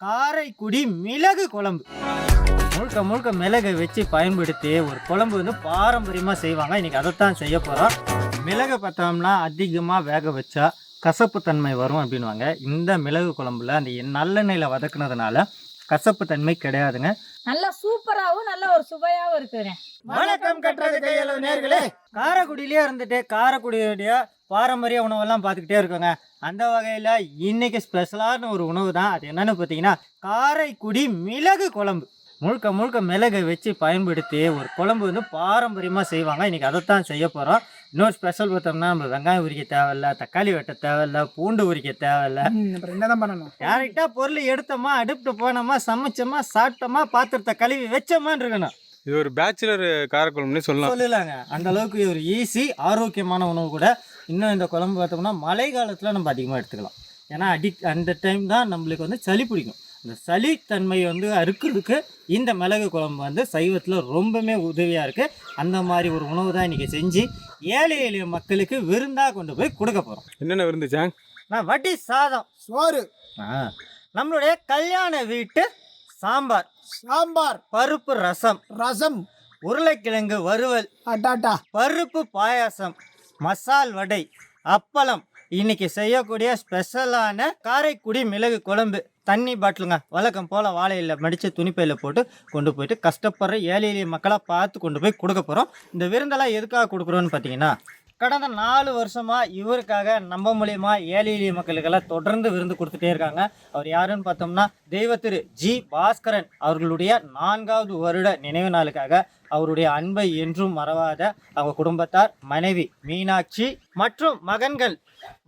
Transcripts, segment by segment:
காரைக்குடி மிளகு குழம்பு. முழுக்க முழுக்க மிளகை வச்சு பயன்படுத்தி ஒரு குழம்பு வந்து பாரம்பரியமாக செய்வாங்க. இன்றைக்கி அதைத்தான் செய்ய போகிறோம். மிளகு பார்த்தோம்னா அதிகமாக வேக வச்சா கசப்பு தன்மை வரும் அப்படின்வாங்க. இந்த மிளகு குழம்புல அந்த நல்லெண்ணெயில் வதக்குனதுனால கசப்பு தன்மை கிடையாதுங்க. நல்லா சூப்பராகவும் நல்ல ஒரு சுவையாகவும் இருக்குங்க. வணக்கம் கட்டுறது கையளவு நேர்களே. காரைக்குடியிலே இருந்துட்டு காரைக்குடியுடைய பாரம்பரிய உணவெல்லாம் பார்த்துக்கிட்டே இருக்கோங்க. அந்த வகையில் இன்னைக்கு ஸ்பெஷலான ஒரு உணவு தான். அது என்னென்னு பார்த்தீங்கன்னா காரைக்குடி மிளகு குழம்பு. முழுக்க முழுக்க மிளகை வச்சு பயன்படுத்தி ஒரு குழம்பு வந்து பாரம்பரியமாக செய்வாங்க. இன்றைக்கி அதைத்தான் செய்ய போகிறோம். இன்னொரு ஸ்பெஷல் பார்த்தோம்னா நம்ம வெங்காயம் உரிக்க தேவையில்ல, தக்காளி வெட்ட தேவையில்ல, பூண்டு உரிக்க தேவையில்ல. அப்புறம் என்ன தான் பண்ணணும்? டேரெக்டாக பொருள் எடுத்தோமா, அடுப்பிட்டு போனோமா, சமைச்சோமா, சாப்பிட்டோமா, பாத்திரத்தை கழுவி வச்சோமான்னு இருக்கணும். இது ஒரு பேச்சுலர் காரக்குழம்புன்னு சொல்லலாங்க. அந்த அளவுக்கு ஒரு ஈஸி ஆரோக்கியமான உணவு கூட. இன்னும் இந்த குழம்பு பார்த்தோம்னா மழை காலத்தில் நம்ம அதிகமாக எடுத்துக்கலாம். ஏன்னா அந்த டைம் தான் நம்மளுக்கு வந்து சளி பிடிக்கும். இந்த சளி தன்மையை வந்து அறுக்கிறதுக்கு இந்த மிளகு குழம்பு வந்து சைவத்தில் ரொம்பவுமே உதவியாக இருக்குது. அந்த மாதிரி ஒரு உணவு தான் இன்றைக்கி செஞ்சு ஏழை எளிய மக்களுக்கு விருந்தாக கொண்டு போய் கொடுக்க போகிறோம். என்னென்ன விருந்துச்சாங்க? நான் வட்டி சாதம், சோறு, நம்மளுடைய கல்யாண வீட்டு சாம்பார், பருப்பு ரசம், உருளைக்கிழங்கு வறுவல், பருப்பு பாயாசம், மசால் வடை, அப்பளம். இன்னைக்கு செய்யக்கூடிய ஸ்பெஷலான காரைக்குடி மிளகு குழம்பு. தண்ணி பாட்டிலுங்க வழக்கம் போல் வாழையில் மடித்து துணிப்பையில் போட்டு கொண்டு போயிட்டு கஷ்டப்படுற ஏழை எளிய மக்களாக பார்த்து கொண்டு போய் கொடுக்க போகிறோம். இந்த விருந்தெல்லாம் எதுக்காக கொடுக்குறோன்னு பார்த்தீங்கன்னா, கடந்த 4 வருஷமாக இவருக்காக நம்ம மூலியமா ஏழை எளிய மக்களுக்கெல்லாம் தொடர்ந்து விருந்து கொடுத்துட்டே இருக்காங்க. அவர் யாருன்னு பார்த்தோம்னா தெய்வ திரு ஜி பாஸ்கரன் அவர்களுடைய 4வது வருட நினைவு நாளுக்காக அவருடைய அன்பை என்றும் மறவாத அவங்க குடும்பத்தார், மனைவி மீனாட்சி மற்றும் மகன்கள்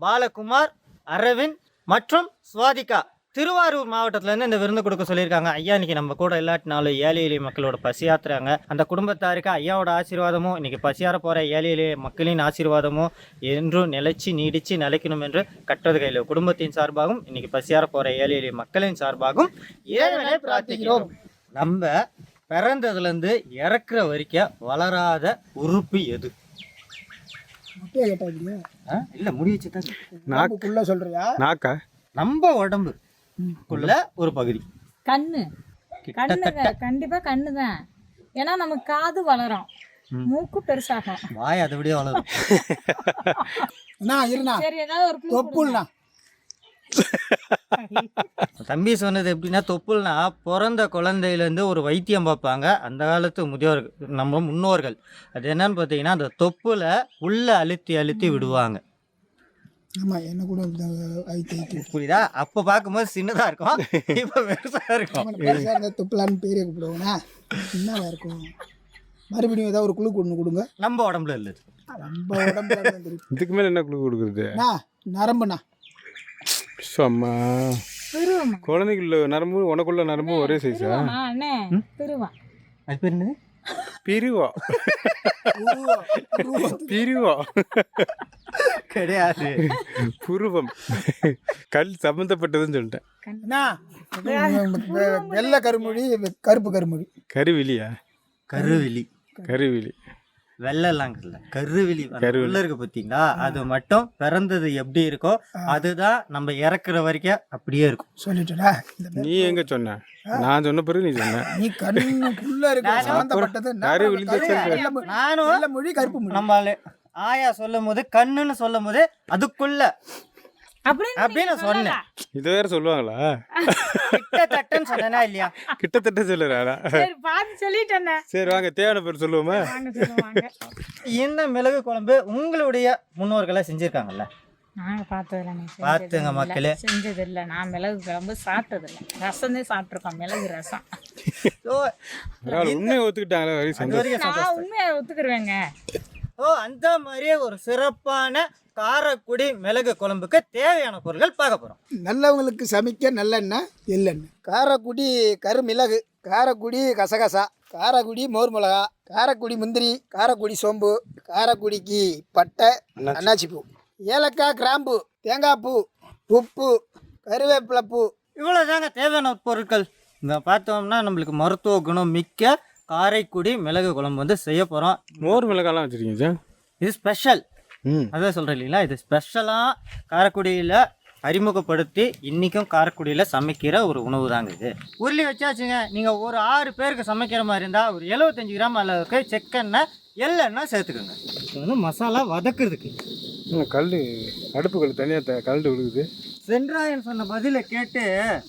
பாலகுமார், அரவிந்த் மற்றும் சுவாதிகா திருவாரூர் மாவட்டத்திலேருந்து இந்த விருந்து கொடுக்க சொல்லியிருக்காங்க. ஐயா இன்னைக்கு நம்ம கூட இல்லாட்டினாலும் ஏழை எளிய மக்களோட பசியாத்துறாங்க. அந்த குடும்பத்தாருக்கு ஐயாவோட ஆசீர்வாதமும் இன்னைக்கு பசியார போகிற ஏழை எளிய மக்களின் ஆசீர்வாதமும் என்றும் நிலைச்சி நீடித்து நிலைக்கணும் என்று கட்டுறது கையில் குடும்பத்தின் சார்பாகவும் இன்னைக்கு பசியார போகிற ஏழை எளிய மக்களின் சார்பாகவும் இறைவனை பிரார்த்திக்கிறோம். நம்ம பிறந்ததுலேருந்து இறக்குற வரைக்கும் வளராத உறுப்பு எது? இல்லை முடிச்சு தான் நாக்குள்ள சொல்றியா? நாக்கா? நம்ம உடம்பு குள்ள ஒரு பகுதி கண்ணு. கண்டிப்பா கண்ணு தான். ஏன்னா நமக்கு காது வளரும், மூக்கு பெருசாகும், வாய் அதை விட வளரும். சரி ஏதாவது ஒரு தொப்புள்னா தம்பி சொன்னது எப்படின்னா, தொப்புள்னா பிறந்த குழந்தையிலேருந்து ஒரு வைத்தியம் பார்ப்பாங்க அந்த காலத்து முதியோர்கள், நம்ம முன்னோர்கள். அது என்னன்னு பார்த்தீங்கன்னா, அந்த தொப்புல உள்ள அழுத்தி அழுத்தி விடுவாங்க. ஆமா, என்ன கூட புரியுதா? அப்போ பார்க்கும்போது சின்னதாக இருக்கும், இப்போ பெருசாக இருக்கும். தொப்புலான்னு பேரே கூப்பிடுவோம்னா என்னவா இருக்கும்? மறுபடியும் ஏதாவது ஒரு குழு கொண்டு கொடுங்க. நம்ம உடம்புல இல்லை, நம்ம உடம்புல இதுக்கு மேலே என்ன குழு கொடுக்குறது? நரம்புண்ணா. அம்மா, குழந்தைக்குள்ள நரம்பு உனக்குள்ள நரம்பு ஒரே சைஸா? அது பேர் என்னது? பிரிவா. பிரிவா கிடையாது, புருவம். கல் சம்பந்தப்பட்டதுன்னு சொல்லிட்டேன். வெள்ளை கருமொழி, கருப்பு கருமொழி. கருவிலியா? கருவிலி. வெள்ளெல்லாம் இல்லை, கருவிழி உள்ள இருக்கு பார்த்தீங்களா? அது மட்டும் பிறந்தது எப்படி இருக்கோ அதுதான் நம்ம இறக்குற வரைக்கும் அப்படியே இருக்கும். சொல்லிட்டுடா. நீ எங்க சொன்ன? நான் சொன்ன பிறகு நீ சொன்ன. நீ கண்ணுக்குள்ள இருக்க சம்பந்தப்பட்டது நானும் மொழி கருப்பு மொழி. நம்ம ஆயா சொல்லும் போது கண்ணுன்னு சொல்லும் போது அதுக்குள்ள அப்படின்னு சொன்னேன். இது வேற சொல்லுவாங்களா? கிட்டத்தட்டன்னு சொன்னா இல்லையா? கிட்டத்தட்ட சொல்லுறாரா? சொல்லிட்டேன். சரி வாங்க, தேவையான பேர் சொல்லுவோமா? இந்த மிளகு குழம்பு உங்களுடைய முன்னோர்களா செஞ்சிருக்காங்கல்ல? நாங்க பார்த்ததில்ல. பார்த்துங்க மக்களே, செஞ்சதில்லை. நான் மிளகு குழம்பு சாப்பிட்டதில்லை. ரசம் தான் சாப்பிட்ருக்கோம், மிளகு ரசம். உண்மையை ஒத்துக்கிட்டாங்களா? நான் உண்மையை ஒத்துக்குருவேங்க. அந்த மாதிரியே ஒரு சிறப்பான காரைக்குடி மிளகு குழம்புக்கு தேவையான பொருட்கள் பார்க்க போகிறோம். நல்லவங்களுக்கு சமைக்க நல்லெண்ணெய், எள்ளெண்ணெய், காரைக்குடி கருமிளகு, காரைக்குடி கசகசா, காரைக்குடி மோர் மிளகா, காரைக்குடி முந்திரி, காரைக்குடி சோம்பு, காரைக்குடிக்கு பட்டை, அன்னாச்சி பூ, ஏலக்காய், கிராம்பு, தேங்காய் பூ, உப்பு, கருவேப்பிலை பூ, இவ்வளோ தாங்க தேவையான பொருட்கள். இந்த பார்த்தோம்னா நம்மளுக்கு மருத்துவ குணம் மிக்க காரைக்குடி மிளகு குழம்பு வந்து செய்ய போகிறோம். மோர் மிளகாலாம் வச்சுருக்கீங்க சார்? இது ஸ்பெஷல். அதான் சொல்கிறேன் இல்லைங்களா, இது ஸ்பெஷலாக காரைக்குடியில் அறிமுகப்படுத்தி இன்றைக்கும் காரைக்குடியில் சமைக்கிற ஒரு உணவு தாங்க இது. உருளி வச்சாச்சுங்க. நீங்கள் ஒரு 6 பேருக்கு சமைக்கிற மாதிரி இருந்தால் ஒரு 75 கிராம் அளவுக்கு செக்கெண்ணெய் எள்ளெண்ணெய் சேர்த்துக்கோங்க. இது வந்து மசாலா வதக்குறதுக்கு. கல் அடுப்பு கல் தனியாக கல் விழுகுது. சென்றாயன் சொன்ன பதிலை கேட்டு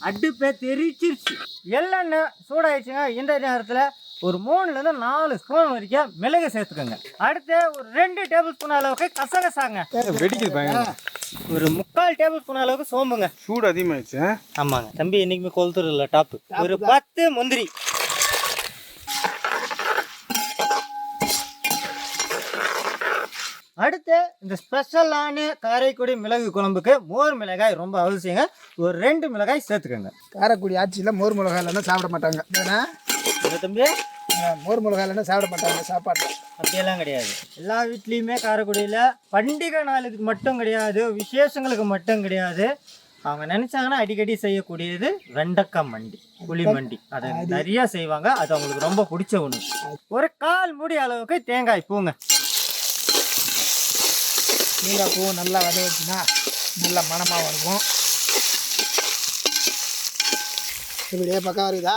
அடுப்பே தெரிச்சிருச்சு. எள்ளெண்ணெய் சூடாயிடுச்சுங்க. இந்த நேரத்தில் ஒரு 3லேருந்து 4 ஸ்பூன் வரைக்கும் மிளகு சேர்த்துக்கோங்க. அடுத்து ஒரு 2 டேபிள் ஸ்பூன் அளவுக்கு கசகசாங்க. வெடிக்குது பயங்கர. ஒரு 3/4 டேபிள் ஸ்பூன் அளவுக்கு சோம்புங்க. சூடு அதிகமாகிடுச்சு. ஆமாங்க தம்பி, என்றைக்குமே கொளுத்துறது இல்லை டாப்பு. ஒரு 10 முந்திரி. அடுத்து இந்த ஸ்பெஷலான காரைக்குடி மிளகு குழம்புக்கு மோர் மிளகாய் ரொம்ப அவசியங்க. ஒரு 2 மிளகாய் சேர்த்துக்கோங்க. காரைக்குடி ஆட்சியில் மோர் மிளகாய் இல்லைன்னா சாப்பிட மாட்டாங்க. ஏன்னா தம்பி மோர் மிளகாய் இல்லைன்னா சாப்பிட மாட்டாங்க சாப்பாட்டில். அப்படியெல்லாம் கிடையாது. எல்லா வீட்லேயுமே காரைக்குடியில் பண்டிகை நாளுக்கு மட்டும் கிடையாது, விசேஷங்களுக்கு மட்டும் கிடையாது, அவங்க நினச்சாங்கன்னா அடிக்கடி செய்யக்கூடியது வெண்டைக்காய் மண்டி, புளி மண்டி. அதை நிறையா செய்வாங்க. அது அவங்களுக்கு ரொம்ப பிடிச்ச ஒன்று. ஒரு 1/4 மூடி அளவுக்கு தேங்காய் பூங்க. தேங்காய் பூ நல்லா வதக்கினா நல்லா மணமாக இருக்கும். இப்படியே பக்கம் வருதா?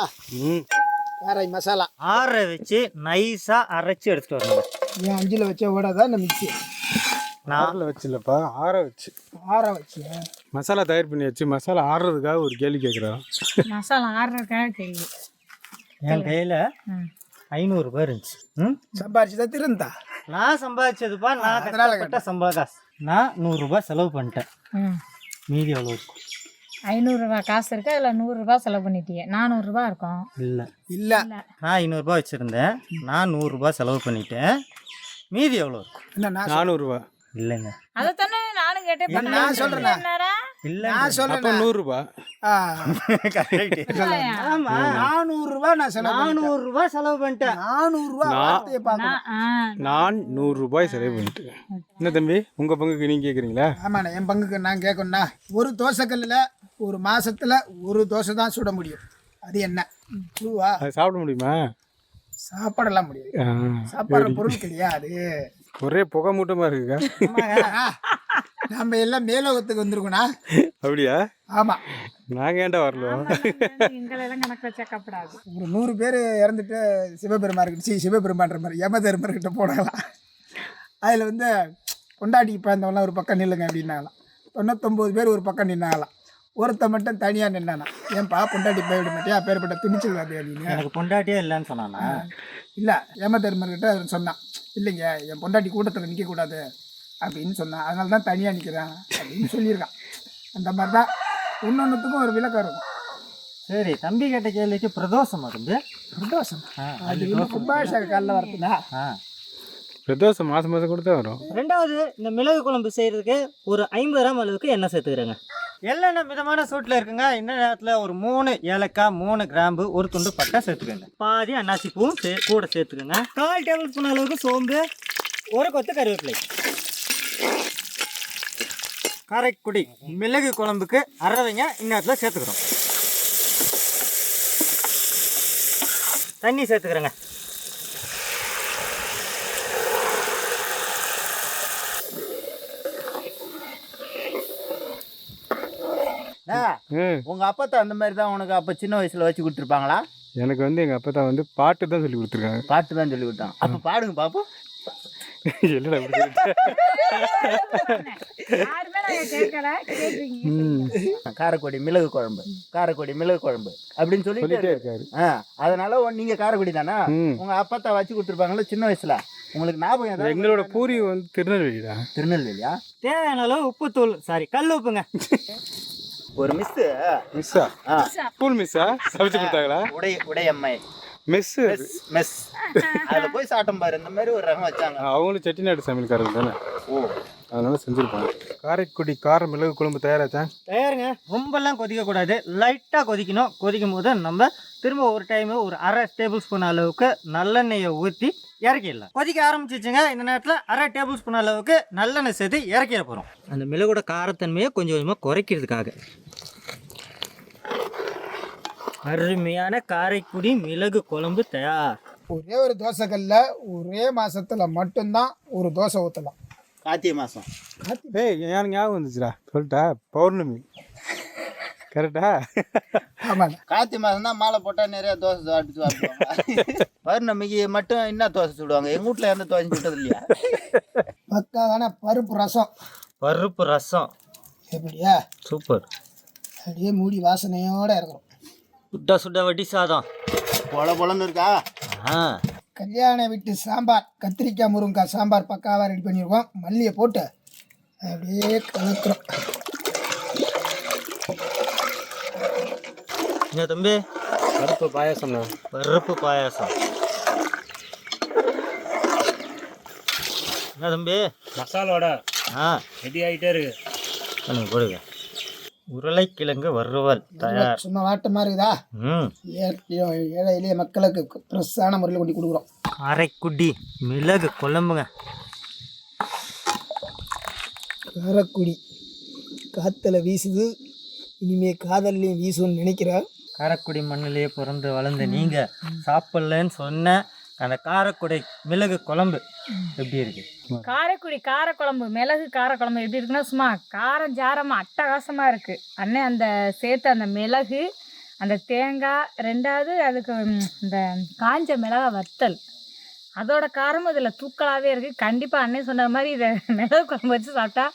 காரை மசாலா ஆற வச்சு நைஸாக அரைச்சி எடுத்துகிட்டு வரணும். ஏன் 5ல் வச்சே ஓடாதா இந்த மிக்சி? 4ல் வச்சு இல்லைப்பா, 6 வச்சு. 6 வச்சு மசாலா தயார் பண்ணி வச்சு மசாலா ஆடுறதுக்காக ஒரு கேள்வி கேட்குறோம். மசாலா ஆடுறதுக்காக கேள்வி. என் கையில் 500 ரூபாய் இருந்துச்சு. சம்பாரிச்சு தான் திருந்தா. நான் சம்பாதிச்சதுப்பா, நான் கஷ்டப்பட்ட சம்பள காசு. நான் 100 ரூபாய் செலவு பண்ணிட்டேன். மீதி எவ்வளோ இருக்கும்? 500 ரூபாய் காசு இருக்கு. அதில் 100 ரூபாய் செலவு பண்ணிட்டீங்க. 400 ரூபாய் இருக்கும். இல்லை இல்லை, நான் 500 ரூபாய் வச்சுருந்தேன். நான் 100 ரூபாய் செலவு பண்ணிட்டேன். மீதி எவ்வளோ இருக்கும்? என்ன நான் 400 ரூபா. இல்லைங்க, அதை தானே நானும் கேட்டேன். நான் சொல்கிறேன். என்னடா இல்லை நான் சொல்கிறேன். 100 ரூபா. ஆமாம், 400 ரூபா நான் செலவு 400 ரூபாய் செலவு பண்ணிட்டேன். 400 ரூபா வார்த்தையை பார்க்கணும். நான் 100 ரூபாய் செலவு பண்ணிட்டேன். என்ன தம்பி, உங்கள் பங்குக்கு நீங்கள் கேட்குறீங்களா? ஆமாண்ணா, என் பங்குக்கு நான் கேட்கணும்னா ஒரு தோசைக்கல்லில் ஒரு மாசத்துல ஒரு தோசை தான் சுட முடியும். அது என்ன பூவா? அது சாப்பிட முடியுமா? சாப்பாடெல்லாம் முடியாது. சாப்பாடு பொருள் கிடையாது. ஒரே புகை மூட்டமாக இருக்குக்கா. நம்ம எல்லாம் மேலோகத்துக்கு வந்துருக்கோண்ணா. அப்படியா? ஆமாம். நாங்கள் ஏன்டா வரலாம்? எங்களெல்லாம் கணக்கு வச்சா கப்படாது. ஒரு 100 பேர் இறந்துட்டு சிவபெருமான்ற மாதிரி யமதர்மர்கிட்ட போனாங்களாம். அதில் வந்து கொண்டாட்டிக்கு பிறந்தவங்களாம் ஒரு பக்கம் நில்லுங்க அப்படின்னாங்களாம். 99 பேர் ஒரு பக்கம் நின்னாங்களாம். ஒருத்த மட்டும் தனியாக நின்னானா. ஏன்பா பொண்டாட்டி போய்விட மாட்டியா, பேர்பட்ட துணிச்சல் வாதி அப்படின்னு. எனக்கு பொண்டாட்டியே இல்லைன்னு சொன்னானா? இல்லை, யமதர்மர்கிட்ட சொன்னான். இல்லைங்க, என் பொண்டாட்டி கூட்டத்தில் நிற்கக்கூடாது அப்படின்னு சொன்னான். அதனால தான் தனியாக நிற்கிறேன் அப்படின்னு சொல்லியிருக்கான். அந்த மாதிரி தான் ஒன்னொன்றுத்துக்கும் ஒரு விளக்கம் இருக்கும். சரி, தம்பி கேட்ட கேள்விக்கு பிரதோஷம் வந்து பிரதோஷம் அது இன்னும் கும்பாபிஷேக காலில் வரதுனா பிரதோஷம் மாதம் மாதம் கொடுத்தா வரும். ரெண்டாவது, இந்த மிளகு குழம்பு செய்கிறதுக்கு ஒரு 50 கிராம் அளவுக்கு எண்ணெய் சேர்த்துக்கிறேங்க. எள்ளெண்ணெய் மிதமான சூட்டில் இருக்குங்க. இந்த நேரத்தில் ஒரு 3 ஏலக்காய், 3 கிராம்பு, ஒரு துண்டு பட்டை சேர்த்துக்கோங்க. பாதி அன்னாசி பூவும் கூட சேர்த்துக்கோங்க. 1/4 டேபிள் ஸ்பூன் அளவுக்கு சோம்பு, ஒரு கொத்து கருவேப்பிலை. காரைக்குடி மிளகு குழம்புக்கு அரைவைங்க இந்நேரத்தில் சேர்த்துக்கிறோம். தண்ணி சேர்த்துக்கிறேங்க. உங்க அப்பா அந்த மாதிரி தான் உனக்கு அப்ப சின்ன வயசுல வச்சு கொடுத்துருப்பாங்களா? எனக்கு வந்து எங்கள் அப்பா தான் வந்து பாட்டு தான் சொல்லி கொடுத்துருக்காங்க. பாட்டு தான் சொல்லி கொடுத்தாங்க. அப்ப பாடுங்க பாப்போம். இல்லைடா காரைக்குடி மிளகு குழம்பு, காரைக்குடி மிளகு குழம்பு அப்படின்னு சொல்லிட்டே இருக்காரு. அதனால நீங்க காரைக்குடி தானா? உங்க அப்பா தான் வச்சு கொடுத்துருப்பாங்களா சின்ன வயசுல? உங்களுக்கு ஞாபகம் ஏதாவது? எங்களோட பூர்வீகம் வந்து திருநெல்வேலிடா. திருநெல்வேலியா? தேவையான அளவு உப்புத்தூள், கல் உப்புங்க. ஒரு மிஸ்ஸா? ஸ்கூல் மிஸ்ஸா சமைச்சு கொடுத்தாங்களா? உடையம்மை மெஸ் அதுல போய் சாட்டம் பாரு. இந்த மாதிரி ஒரு ரகம் வச்சாங்க. அவங்களும் செட்டிநாடு சமையல்காரங்க தானே. ஓ, அதனால செஞ்சுருப்பாங்க. காரைக்குடி கார மிளகு குழம்பு தயாராச்சா? தயாருங்க. ரொம்பலாம் கொதிக்கக்கூடாது, லைட்டாக கொதிக்கணும். கொதிக்கும் போது நம்ம திரும்ப ஒரு டைமு ஒரு 1/2 டேபிள் ஸ்பூன் அளவுக்கு நல்லெண்ணெயை ஊற்றி இறக்கிடலாம். கொதிக்க ஆரம்பிச்சிச்சுங்க. இந்த நேரத்தில் 1/2 டேபிள் ஸ்பூன் அளவுக்கு நல்லெண்ணெய் சேர்த்து இறக்கிட போகிறோம். அந்த மிளகோட காரத்தன்மையை கொஞ்சம் கொஞ்சமாக குறைக்கிறதுக்காக. அருமையான காரைக்குடி மிளகு குழம்பு தயார். ஒரே ஒரு தோசைக்கல்ல ஒரே மாசத்துல மட்டும்தான் ஒரு தோசை ஊற்றலாம். கார்த்திகை மாசம். ஏய், எனக்கு ஞாபகம் வந்துச்சுடா, சொல்லிட்டா? பௌர்ணமி. கரெக்டா? ஆமாங்க. கார்த்திகை மாதம் தான் மாலை போட்டால் நிறைய தோசை அடிச்சு சாப்பிடுவாங்க. பௌர்ணமிக்கு மட்டும் என்ன தோசை சுடுவாங்க? எங்கள் வீட்டில் எந்த தோசை சுட்டது இல்லையா? பக்காவான பருப்பு ரசம். பருப்பு ரசம் எப்படியா? சூப்பர். அப்படியே மூடி வாசனையோடு இருக்கிறோம். சுட்ட சுட்ட வடி சாதம் பொலன்னு இருக்கா? ஆ கல்யாண வீட்டு சாம்பார், கத்திரிக்காய் முருங்கைக்காய் சாம்பார் பக்காவாக ரெடி பண்ணியிருக்கோம். மல்லியை போட்டு அப்படியே கலக்கிறோம். என்ன தம்பி? பருப்பு பாயாசம்ண்ணா. பருப்பு பாயாசம். என்ன தம்பி? மசாலோட ஆ ரெடி ஆகிட்டே இருக்கு. பண்ணுங்க போடுங்க. உருளைக்கிழங்கு வறுவல் தயார். சும்மா வாட்டமாக இருக்குதா? ம். ஏழை எளிய மக்களுக்கு ஃப்ரெஷ்ஷான முறையில் கொண்டு கொடுக்குறோம். அரைக்குடி மிளகு குழம்புங்க. காரக்குடி காற்றுல வீசுது, இனிமே காதல்லையும் வீசுன்னு நினைக்கிறேன். காரைக்குடி மண்ணிலேயே பிறந்து வளர்ந்த நீங்கள் சாப்பிட்லன்னு சொன்ன அந்த காரைக்குடி மிளகு குழம்பு எப்படி இருக்கு? காரைக்குடி காரக்குழம்பு, மிளகு காரக்குழம்பு எப்படி இருக்குன்னா சும்மா காரம் ஜாரமாக அட்டகாசமாக இருக்குது அண்ணே. அந்த சேர்த்து அந்த மிளகு, அந்த தேங்காய், ரெண்டாவது அதுக்கு இந்த காஞ்ச மிளகாய் வத்தல், அதோட காரமும் இதில் தூக்கலாகவே இருக்குது. கண்டிப்பாக அண்ணே சொன்ன மாதிரி இதை மிளகு குழம்பு வச்சு சாப்பிட்டா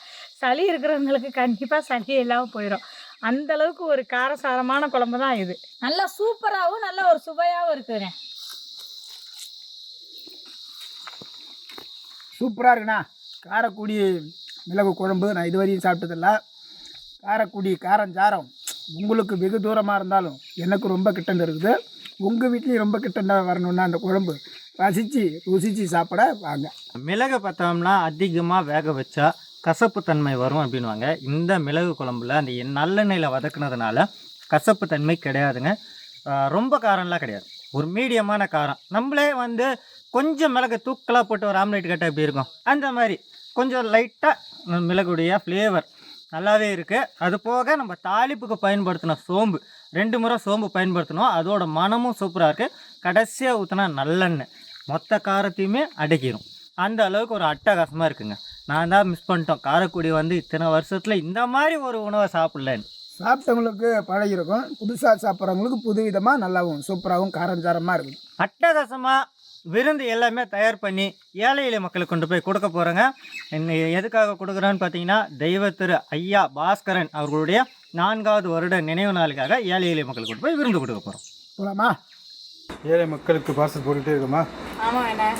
சளி இருக்கிறவங்களுக்கு கண்டிப்பாக சளி இல்லாமல் போயிடும். அந்தளவுக்கு ஒரு காரசாரமான குழம்பு தான் இது. நல்லா சூப்பராகவும் நல்ல ஒரு சுவையாகவும் இருக்குதுண்ணே. சூப்பராக இருக்குண்ணா. காரக்குடி மிளகு குழம்பு நான் இதுவரையும் சாப்பிட்டதில்ல. காரக்குடி காரஞ்சாரம் உங்களுக்கு வெகு தூரமாக இருந்தாலும் எனக்கு ரொம்ப கிட்டண்ட இருக்குது. உங்கள் வீட்லேயும் ரொம்ப கிட்டண்ட வரணுன்னா அந்த குழம்பு ருசித்து சாப்பிட வாங்க. மிளகு பார்த்தோம்னா அதிகமாக வேக வச்சா கசப்பு தன்மை வரும் அப்படின்வாங்க. இந்த மிளகு குழம்புல அந்த நல்லெண்ணெயில் வதக்குனதுனால கசப்பு தன்மை கிடையாதுங்க. ரொம்ப காரம்லாம் கிடையாது, ஒரு மீடியமான காரம். நம்மளே வந்து கொஞ்சம் மிளகு தூக்கலாக போட்டு ஒரு ஆம்லேட் கட்ட எப்படி இருக்கும், அந்த மாதிரி கொஞ்சம் லைட்டாக மிளகுடைய ஃப்ளேவர் நல்லாவே இருக்குது. அது போக நம்ம தாளிப்புக்கு பயன்படுத்தின சோம்பு 2 முறை சோம்பு பயன்படுத்தணும், அதோட மனமும் சூப்பராக இருக்குது. கடைசியாக ஊற்றினா நல்லெண்ணெய் மொத்த காரத்தையுமே அடக்கிடும். அந்த அளவுக்கு ஒரு அட்டகாசமாக இருக்குங்க. நான் தான் மிஸ் பண்ணிட்டோம், காரைக்குடி வந்து இத்தனை வருஷத்தில் இந்த மாதிரி ஒரு உணவை சாப்பிட்லன்னு. சாப்பிட்டவங்களுக்கு பழகிருக்கும், புதுசாக சாப்பிட்றவங்களுக்கு புது விதமாக நல்லாவும் சூப்பராகவும் காரஞ்சாரமாக இருக்குது. அட்டகாசமாக விருந்து எல்லாமே தயார் பண்ணி ஏழை எளிய மக்களுக்கு கொண்டு போய் கொடுக்க போகிறேங்க. எதுக்காக கொடுக்குறோன்னு பார்த்தீங்கன்னா, தெய்வ திரு ஐயா பாஸ்கரன் அவர்களுடைய 4வது வருட நினைவு நாளுக்காக ஏழை எளிய மக்களுக்கு கொண்டு போய் விருந்து கொடுக்க போகிறோம். போகலாமா? ஏழை மக்களுக்கு பார்சல் போட்டுகிட்டே இருக்குமா? ஆமாம் என்ன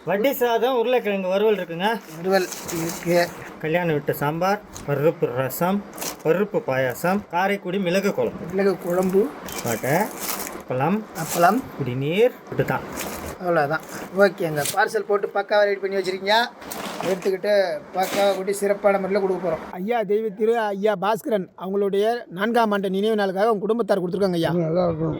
வட்டி சாதம், உருளைக்கிழங்கு வறுவல் இருக்குங்க, வறுவல் இருக்குது, கல்யாண வீட்டு சாம்பார், பருப்பு ரசம், பருப்பு பாயாசம், காரைக்குடி மிளகு குழம்பு, மிளகு குழம்பு, பாட்டை அப்பளம், குடிநீர் இப்படி தான். அவ்வளோதான். ஓகேங்க, பார்சல் போட்டு பக்காவாக ரெடி பண்ணி வச்சுருக்கீங்க. எடுத்துக்கிட்டு பக்காவாக கூட்டி சிறப்பான முறையில் கொடுக்க போகிறோம். ஐயா தெய்வ திரு ஐயா பாஸ்கரன் அவங்களுடைய 4ஆம் ஆண்டு நினைவு நாளுக்காக அவங்க குடும்பத்தார் கொடுத்துருக்காங்க. ஐயா நல்லா இருக்கும்.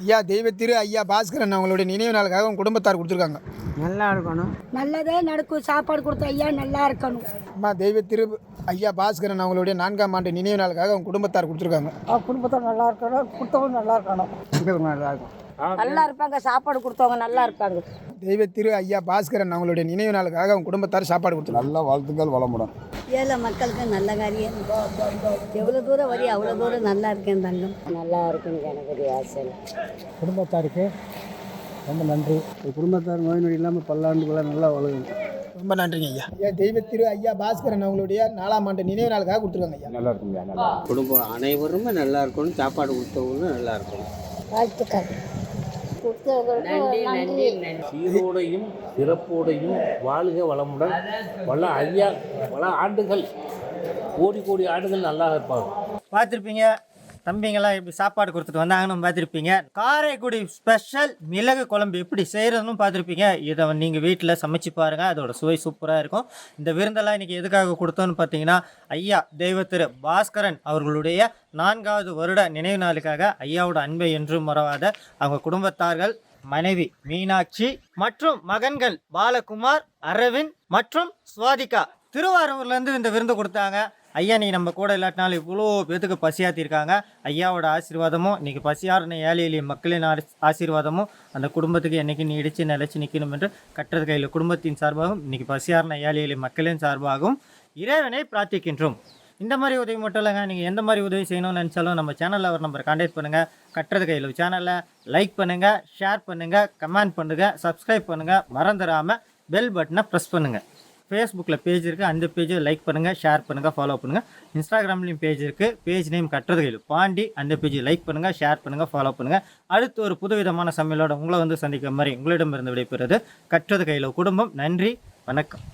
ஐயா தெய்வ திரு ஐயா பாஸ்கரன் அவங்களுடைய நினைவு நாளுக்காக அவங்க குடும்பத்தார் கொடுத்துருக்காங்க. நல்லா இருக்கணும், நல்லதே நடக்கும். சாப்பாடு கொடுத்த ஐயா நல்லா இருக்கணும். அம்மா தெய்வ திரு ஐயா பாஸ்கரன் அவங்களுடைய 4ஆம் ஆண்டு நினைவு நாளுக்காக அவங்க குடும்பத்தார் கொடுத்துருக்காங்க. குடும்பத்தார் நல்லா இருக்கணும், கொடுத்தவங்க நல்லா இருக்கணும், நல்லா இருக்கும், நல்லா இருப்பாங்க. சாப்பாடு கொடுத்தவங்க நல்லா இருப்பாங்க. தெய்வ திரு ஐயா பாஸ்கரன் அவங்களுடைய நினைவு நாளுக்காக அவங்க குடும்பத்தார் சாப்பாடு கொடுத்துருக்காங்க. நல்லா வாழ்த்துக்கள், வளமுடன். ஏழை மக்களுக்கு நல்ல காரியம். எவ்வளோ தூரம் வரி அவ்வளோ தூரம் நல்லா இருக்கேன் தங்கம். நல்லா இருக்குன்னு எனக்கு ஆசை. குடும்பத்தாருக்கு ரொம்ப நன்றி. குடும்பத்தார் நோய் நொடி இல்லாமல் பல்லாண்டுகளாக நல்லா வளரும். ரொம்ப நன்றிங்க ஐயா. ஐயா தெய்வ திரு ஐயா பாஸ்கரன் அவங்களுடைய 4ஆம் ஆண்டு நினைவு நாளுக்காக கொடுத்துருக்காங்க. ஐயா நல்லா இருக்குங்க, நல்லா குடும்பம் அனைவருமே நல்லா இருக்கணும், சாப்பாடு கொடுத்தவங்களும் நல்லா இருக்கணும். வாழ்த்துக்கள். சீரோடையும் சிறப்போடையும் வாழ்க வளமுடன். பல ஆண்டுகள், கோடி கோடி ஆண்டுகள் நல்லா இருப்பாங்க. பார்த்துருப்பீங்க தம்பிங்கெல்லாம் எப்படி சாப்பாடு கொடுத்துட்டு வந்தாங்கன்னு பார்த்துருப்பீங்க. காரைக்குடி ஸ்பெஷல் மிளகு குழம்பு எப்படி செய்கிறதுன்னு பார்த்துருப்பீங்க. இதை நீங்கள் வீட்டில் சமைச்சு பாருங்கள், அதோட சுவை சூப்பராக இருக்கும். இந்த விருந்தெல்லாம் இன்றைக்கி எதுக்காக கொடுத்தோன்னு பார்த்தீங்கன்னா, ஐயா தெய்வ திரு பாஸ்கரன் அவர்களுடைய 4வது வருட நினைவு நாளுக்காக ஐயாவோட அன்பை என்றும் மறவாத அவங்க குடும்பத்தார்கள், மனைவி மீனாட்சி மற்றும் மகன்கள் பாலகுமார், அரவிந்த் மற்றும் சுவாதிகா திருவாரூர்லேருந்து இந்த விருந்து கொடுத்தாங்க. ஐயா நீ நம்ம கூட இல்லாட்டினாலும் இவ்வளோ பேத்துக்கு பசியாற்றிருக்காங்க. ஐயாவோட ஆசீர்வாதமும் இன்றைக்கி பசியாறின ஏழை எளிய மக்களின் ஆசீர்வாதமும் அந்த குடும்பத்துக்கு என்றைக்கு நீடித்து நிலைச்சி நிற்கணும் என்று கட்டுறது கையில் குடும்பத்தின் சார்பாகவும் இன்றைக்கி பசியாறின ஏழை எளிய மக்களின் சார்பாகவும் இறைவனை பிரார்த்திக்கின்றோம். இந்த மாதிரி உதவி மட்டும் இல்லைங்க, நீங்கள் எந்த மாதிரி உதவி செய்யணும்னு நினச்சாலும் நம்ம சேனலில் ஒரு நம்பரை கான்டாக்ட் பண்ணுங்கள். கட்டுறது கையில் சேனலில் லைக் பண்ணுங்கள், ஷேர் பண்ணுங்கள், கமெண்ட் பண்ணுங்கள், சப்ஸ்கிரைப் பண்ணுங்கள். மறந்துடாமல் பெல் பட்டனை ப்ரெஸ் பண்ணுங்கள். ஃபேஸ்புக்கில் பேஜ் இருக்குது, அந்த பேஜை லைக் பண்ணுங்கள், ஷேர் பண்ணுங்கள், ஃபாலோ பண்ணுங்கள். இன்ஸ்டாகிராம்லேயும் பேஜ் இருக்குது, பேஜ் நேம் கட்டுறது கையில் பாண்டி. அந்த பேஜை லைக் பண்ணுங்கள், ஷேர் பண்ணுங்கள், ஃபாலோ பண்ணுங்கள். அடுத்து ஒரு புதுவிதமான சமையலோட உங்களை வந்து சந்திக்கிற மாதிரி உங்களிடமிருந்து விடைபெறுவது கட்டுறது கையில் குடும்பம். நன்றி, வணக்கம்.